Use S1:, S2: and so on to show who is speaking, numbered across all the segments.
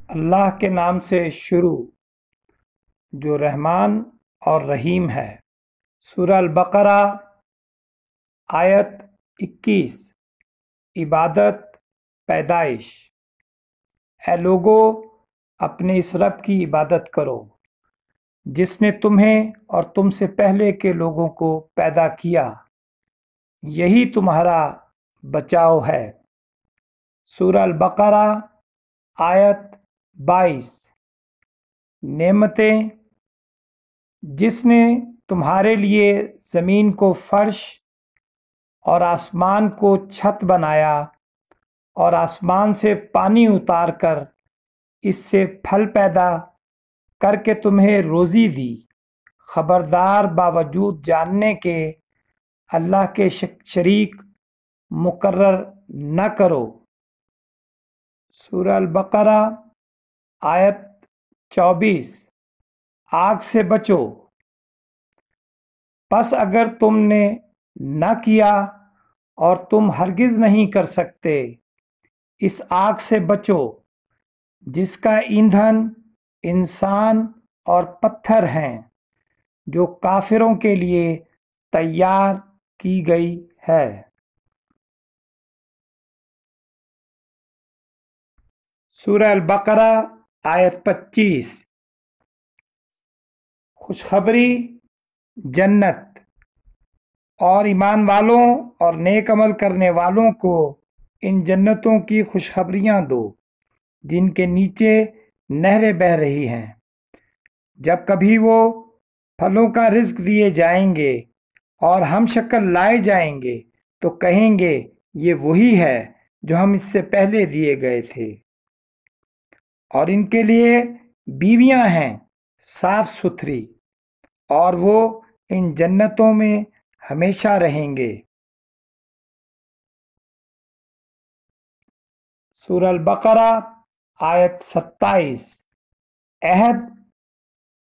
S1: اللہ کے نام سے شروع جو رحمان اور رحیم ہے۔ سورہ البقرہ آیت 21۔ عبادت پیدائش۔ اے لوگو، اپنے اس رب کی عبادت کرو جس نے تمہیں اور تم سے پہلے کے لوگوں کو پیدا کیا، یہی تمہارا بچاؤ ہے۔ سورہ البقرہ آیت 22۔ نعمتیں، جس نے تمہارے لیے زمین کو فرش اور آسمان کو چھت بنایا اور آسمان سے پانی اتار کر اس سے پھل پیدا کر کے تمہیں روزی دی۔ خبردار، باوجود جاننے کے اللہ کے شریک مقرر نہ کرو۔ سورہ البقرہ آیت 24۔ آگ سے بچو، پس اگر تم نے نہ کیا اور تم ہرگز نہیں کر سکتے، اس آگ سے بچو جس کا ایندھن انسان اور پتھر ہیں، جو کافروں کے لیے تیار کی گئی ہے۔ سورہ البقرہ آیت 25۔ خوشخبری، جنت اور ایمان والوں اور نیک عمل کرنے والوں کو ان جنتوں کی خوشخبریاں دو جن کے نیچے نہریں بہہ رہی ہیں۔ جب کبھی وہ پھلوں کا رزق دیے جائیں گے اور ہم شکل لائے جائیں گے تو کہیں گے یہ وہی ہے جو ہم اس سے پہلے دیے گئے تھے۔ اور ان کے لیے بیویاں ہیں صاف ستھری، اور وہ ان جنتوں میں ہمیشہ رہیں گے۔ سورہ البقرہ آیت 27۔ عہد،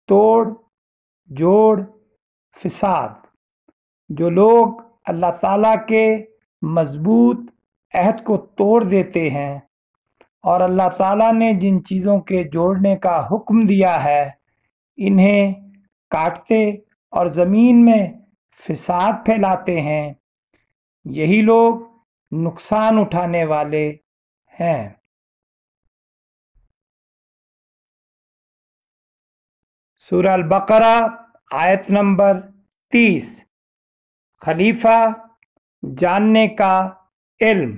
S1: توڑ جوڑ، فساد۔ جو لوگ اللہ تعالیٰ کے مضبوط عہد کو توڑ دیتے ہیں اور اللہ تعالیٰ نے جن چیزوں کے جوڑنے کا حکم دیا ہے انہیں کاٹتے اور زمین میں فساد پھیلاتے ہیں، یہی لوگ نقصان اٹھانے والے ہیں۔ سورہ البقرہ آیت نمبر 30۔ خلیفہ، جاننے کا علم۔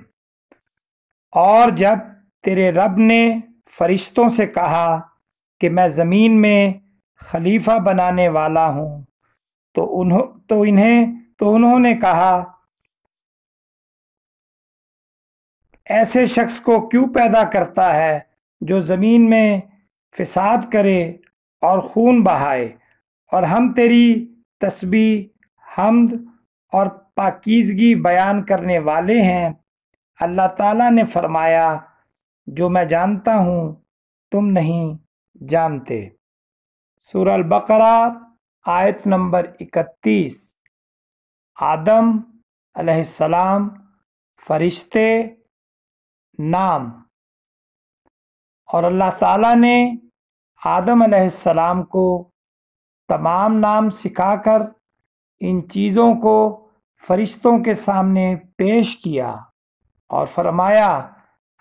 S1: اور جب تیرے رب نے فرشتوں سے کہا کہ میں زمین میں خلیفہ بنانے والا ہوں تو انہوں نے کہا، ایسے شخص کو کیوں پیدا کرتا ہے جو زمین میں فساد کرے اور خون بہائے؟ اور ہم تیری تسبیح، حمد اور پاکیزگی بیان کرنے والے ہیں۔ اللہ تعالیٰ نے فرمایا، جو میں جانتا ہوں تم نہیں جانتے۔ سورہ البقرہ آیت نمبر 31۔ آدم علیہ السلام، فرشتے، نام۔ اور اللہ تعالیٰ نے آدم علیہ السلام کو تمام نام سکھا کر ان چیزوں کو فرشتوں کے سامنے پیش کیا اور فرمایا،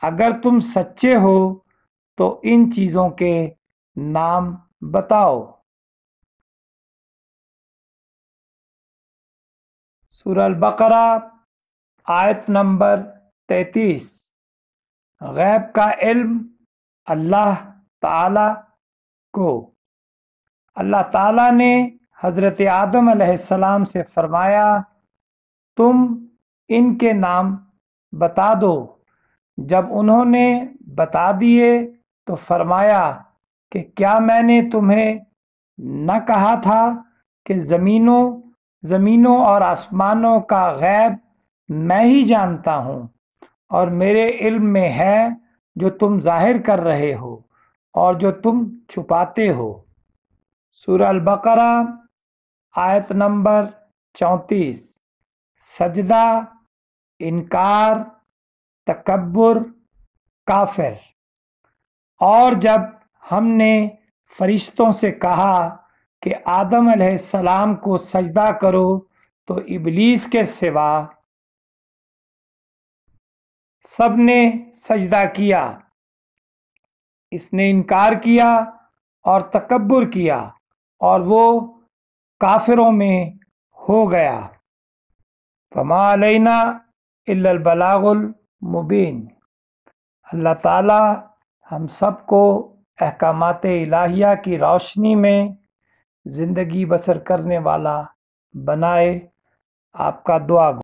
S1: اگر تم سچے ہو تو ان چیزوں کے نام بتاؤ۔ سورہ البقرہ آیت نمبر 33۔ غیب کا علم اللہ تعالیٰ کو۔ اللہ تعالیٰ نے حضرت آدم علیہ السلام سے فرمایا، تم ان کے نام بتا دو۔ جب انہوں نے بتا دیے تو فرمایا کہ کیا میں نے تمہیں نہ کہا تھا کہ زمینوں اور آسمانوں کا غیب میں ہی جانتا ہوں، اور میرے علم میں ہے جو تم ظاہر کر رہے ہو اور جو تم چھپاتے ہو۔ سورہ البقرہ آیت نمبر 34۔ سجدہ، انکار، تکبر، کافر۔ اور جب ہم نے فرشتوں سے کہا کہ آدم علیہ السلام کو سجدہ کرو تو ابلیس کے سوا سب نے سجدہ کیا۔ اس نے انکار کیا اور تکبر کیا اور وہ کافروں میں ہو گیا۔ فما علینا الا البلاغ المبین۔ اللہ تعالیٰ ہم سب کو احکامات الہیہ کی روشنی میں زندگی بسر کرنے والا بنائے۔ آپ کا دعا گو